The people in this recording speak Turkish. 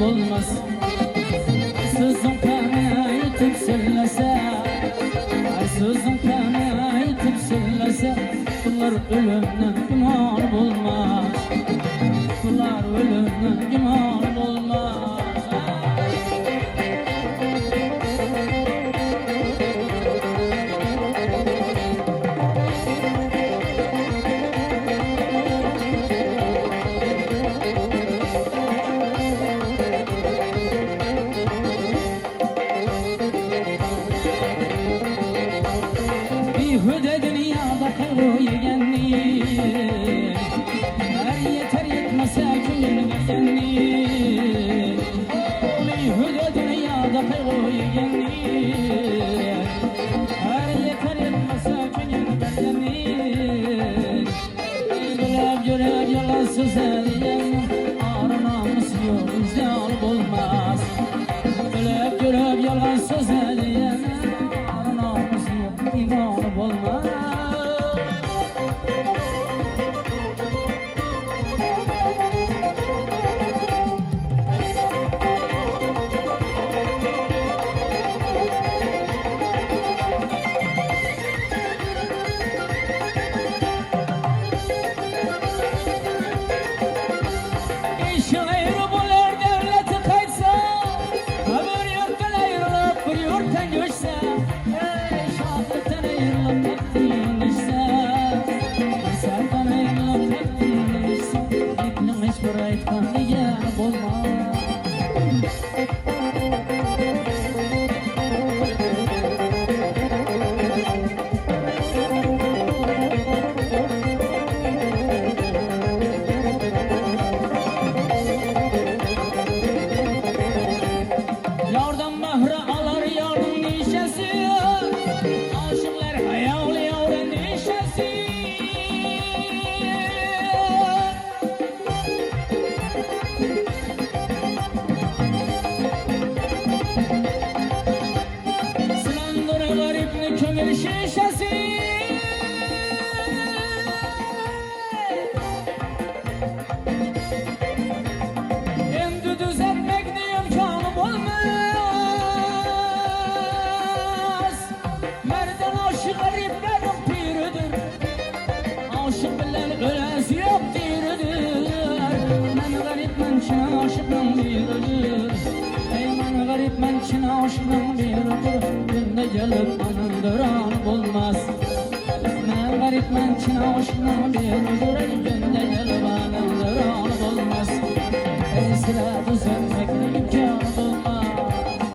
olmaz. Sızın kanı yutub söylese, sızın kanı yutub söylese, bunlar ölümden güman olmaz. Bunlar ölümden güman olmaz. Hüde dünyada kayru yegenlik, her yeter yetmese köyün vergenlik. Hüde dünyada kayru yegenlik, her yeter yetmese köyün vergenlik. Gülüp görüp yalan söz ediyen, ağır namus yok bizde alıp olmaz. Gülüp görüp yalan söz ediyen, ağır namus yok bizde alıp olmaz. Yardan mahra alar yarın nişesi, aşıklar hayal yarın nişesi. Sılandır garipli kömür şişesi. Endi düzeltmek ne imkanım olmaz. Merdan aşık gariplerin piridir, aşık bilen ölesi yok diridir. Men garip men çin aşıkın biridir, ey men garip men çin aşıkın biridir. Günde gelip anındıran olmaz. Men garip men çin aşıkın biridir, günde gelip anındıran olmaz. Ey sıra düzen